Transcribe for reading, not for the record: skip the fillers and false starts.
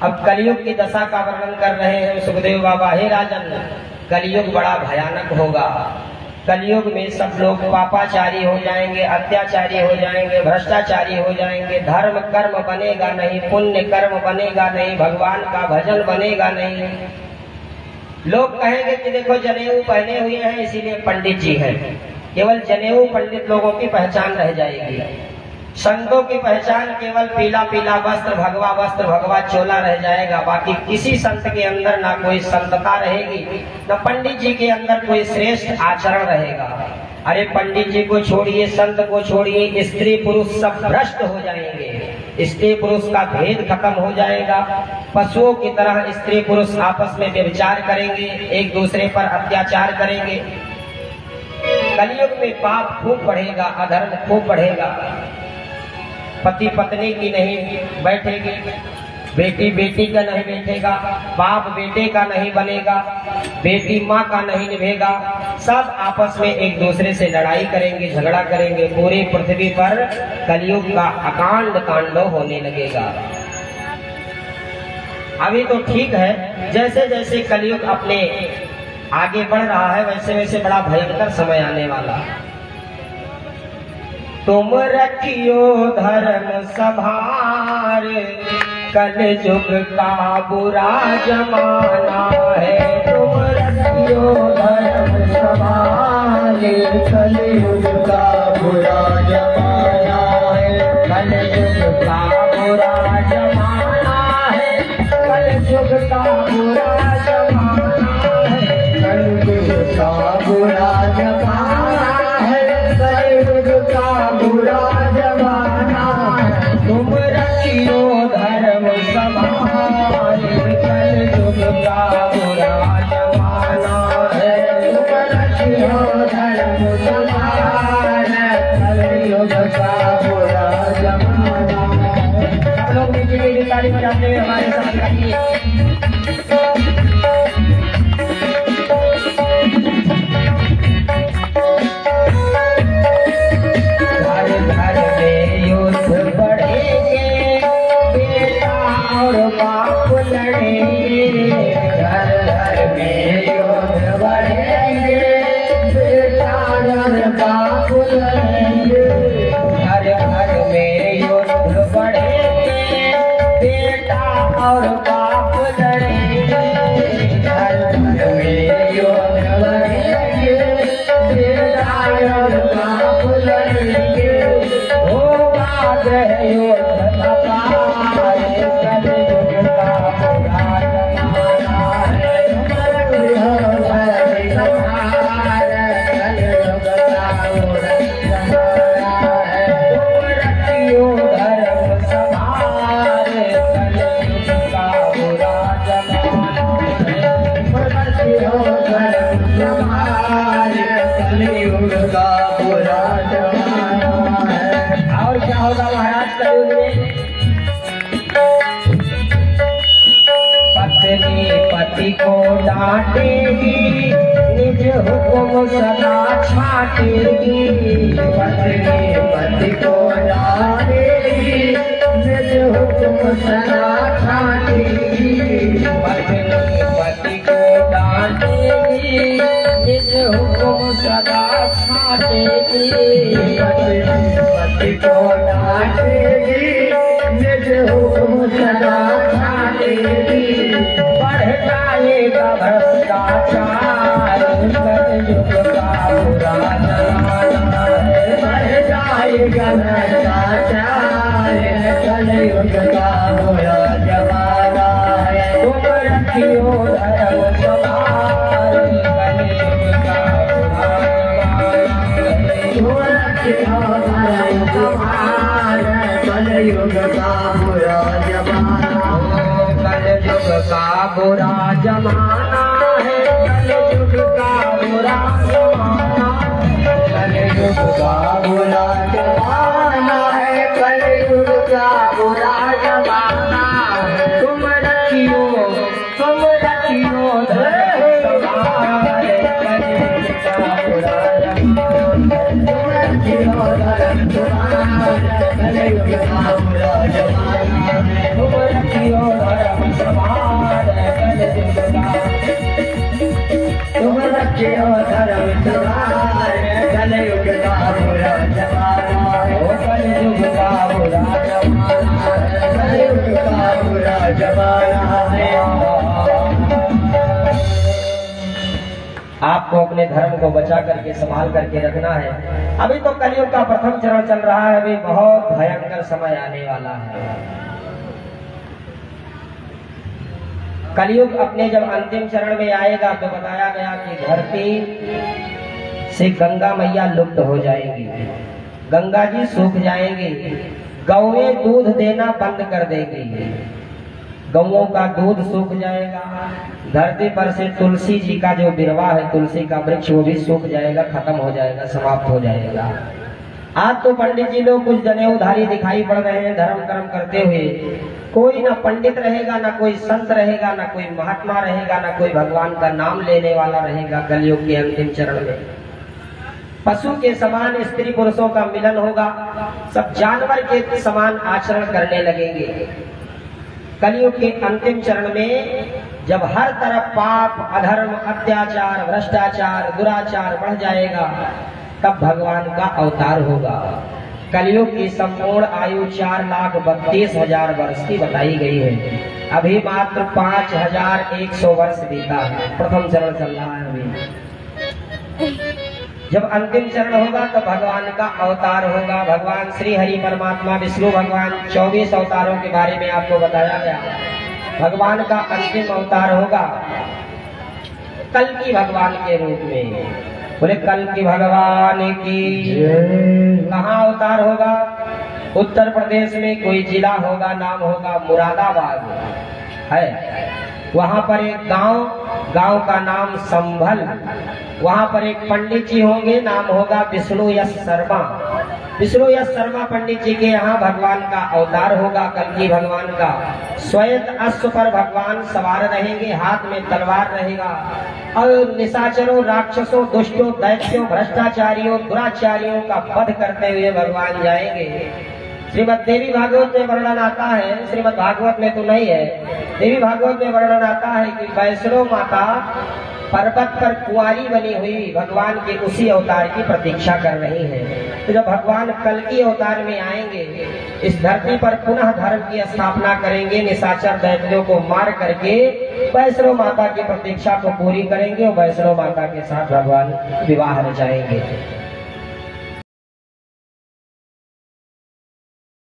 अब कलयुग की दशा का वर्णन कर रहे हैं सुखदेव बाबा। हे राजन, कलयुग बड़ा भयानक होगा। कलयुग में सब लोग पापाचारी हो जाएंगे, अत्याचारी हो जाएंगे, भ्रष्टाचारी हो जाएंगे। धर्म कर्म बनेगा नहीं, पुण्य कर्म बनेगा नहीं, भगवान का भजन बनेगा नहीं। लोग कहेंगे कि देखो जनेऊ पहने हुए हैं इसीलिए पंडित जी हैं। केवल जनेऊ पंडित लोगों की पहचान रह जाएगी। संतों की पहचान केवल पीला पीला वस्त्र, भगवा चोला रह जाएगा। बाकी किसी संत के अंदर ना कोई संतता रहेगी, न पंडित जी के अंदर कोई श्रेष्ठ आचरण रहेगा। अरे पंडित जी को छोड़िए, संत को छोड़िए, स्त्री पुरुष सब भ्रष्ट हो जाएंगे। स्त्री पुरुष का भेद खत्म हो जाएगा। पशुओं की तरह स्त्री पुरुष आपस में व्यभिचार करेंगे, एक दूसरे पर अत्याचार करेंगे। कलयुग में पाप खूब बढ़ेगा, अधर्म खूब बढ़ेगा। पति पत्नी की नहीं बैठेगी, बेटी बेटी का नहीं बैठेगा, बाप बेटे का नहीं बनेगा, बेटी माँ का नहीं निभेगा। सब आपस में एक दूसरे से लड़ाई करेंगे, झगड़ा करेंगे। पूरी पृथ्वी पर कलयुग का अकांड तांडव होने लगेगा। अभी तो ठीक है, जैसे जैसे कलयुग अपने आगे बढ़ रहा है वैसे वैसे बड़ा भयंकर समय आने वाला। तुम रखियो धर्म संभार, कल युग का बुरा जमाना है। तुम रखियो धर्म संभार, कल युग का बुरा जमाना है। कल युग का बुरा जमाना है, कल युग का बुरा जमाना है। कल युग का बुरा जमाना है, कल युग का बुरा जमाना है। तुम रखियो धर्म संभार, कल युग का बुरा जमाना है। तुम रखियो धर्म संभार, कल युग का बुरा जमाना है। सब लोग नीचे की ताली बजाते हुए हमारे साथ गाइए। पति को डांटेगी, निज हुक्म सदा छाटेगी। पत्नी पति को डांटेगी, निज हुक्म सदा छाटेगी। पत्नी पति को डांटेगी, निज हुक्म सदा छाटेगी। पत्नी पति को डांटेगी, निज हुक्म सदा छाटेगी। बढ़ जाएगा भ्रष्टाचार, कल युग का बुरा जमाना है। बढ़ जाएगा भ्रष्टाचार, कल युग का बुरा जमाना है। तुम रखियो धर्म संभार, कल युग का बुरा जमाना है। तुम रखियो धर्म संभार, कल युग का बुरा जमाना है। कल युग का बुरा जमाना है, कल युग का बुरा जमाना है। कल युग का बुरा जमाना है, कल युग का बुरा जमाना है। तुम रखियो धर्म संभार, कल युग का बुरा जमाना है। तुम रखियो धर्म संभार, कल युग का बुरा जमाना है। तुम रखियो धर्म रखियो धर्म तुम्हारे, कलयुग का बुरा जमाना है, कलयुग का बुरा जमाना है, कलयुग का बुरा जमाना है। आपको अपने धर्म को बचा करके संभाल करके रखना है। अभी तो कलयुग का प्रथम चरण चल रहा है, अभी बहुत भयंकर समय आने वाला है। कलयुग अपने जब अंतिम चरण में आएगा तो बताया गया कि धरती से गंगा मैया लुप्त हो जाएगी, गंगा जी सूख जाएंगी, गौएं दूध देना बंद कर देंगी, गौओं का दूध सूख जाएगा, धरती पर से तुलसी जी का जो बिरवा है, तुलसी का वृक्ष, वो भी सूख जाएगा, खत्म हो जाएगा, समाप्त हो जाएगा। आज तो पंडित जी लोग कुछ जनेऊधारी दिखाई पड़ रहे हैं धर्म कर्म करते हुए। कोई ना पंडित रहेगा, ना कोई संत रहेगा, ना कोई महात्मा रहेगा, ना कोई भगवान का नाम लेने वाला रहेगा। कलयुग के अंतिम चरण में पशु के समान स्त्री पुरुषों का मिलन होगा, सब जानवर के समान आचरण करने लगेंगे। कलयुग के अंतिम चरण में जब हर तरफ पाप, अधर्म, अत्याचार, भ्रष्टाचार, दुराचार बढ़ जाएगा, तब भगवान का अवतार होगा। कलयुग की संपूर्ण आयु 4,32,000 वर्ष की बताई गई है। अभी मात्र 5,100 वर्ष बीता है, प्रथम चरण चल रहा है अभी। जब अंतिम चरण होगा तो भगवान का अवतार होगा। भगवान श्री हरि परमात्मा विष्णु भगवान 24 अवतारों के बारे में आपको बताया गया। भगवान का अंतिम अवतार होगा कल्कि भगवान के रूप में। बोले कल्कि भगवान की। कहाँ अवतार होगा? उत्तर प्रदेश में कोई जिला होगा, नाम होगा मुरादाबाद है। वहां पर एक गांव का नाम संभल। वहां पर एक पंडित जी होंगे, नाम होगा विष्णु यश शर्मा। विष्णु यश शर्मा पंडित जी के यहाँ भगवान का अवतार होगा, कल्कि भगवान का। श्वेत अश्व पर भगवान सवार रहेंगे, हाथ में तलवार रहेगा और निशाचरों, राक्षसों, दुष्टों, दैत्यों, भ्रष्टाचारियों, दुराचारियों का वध करते हुए भगवान जाएंगे। श्रीमद् देवी भागवत में वर्णन आता है, श्रीमद् भागवत में तो नहीं है, देवी भागवत में वर्णन आता है कि वैष्णो माता पर्वत पर कुंवारी बनी हुई भगवान के उसी अवतार की प्रतीक्षा कर रही है। तो जब भगवान कल्कि अवतार में आएंगे, इस धरती पर पुनः धर्म की स्थापना करेंगे, निशाचर दैत्यों को मार करके वैष्णो माता की प्रतीक्षा को पूरी करेंगे और वैष्णो माता के साथ भगवान विवाह रचाएंगे।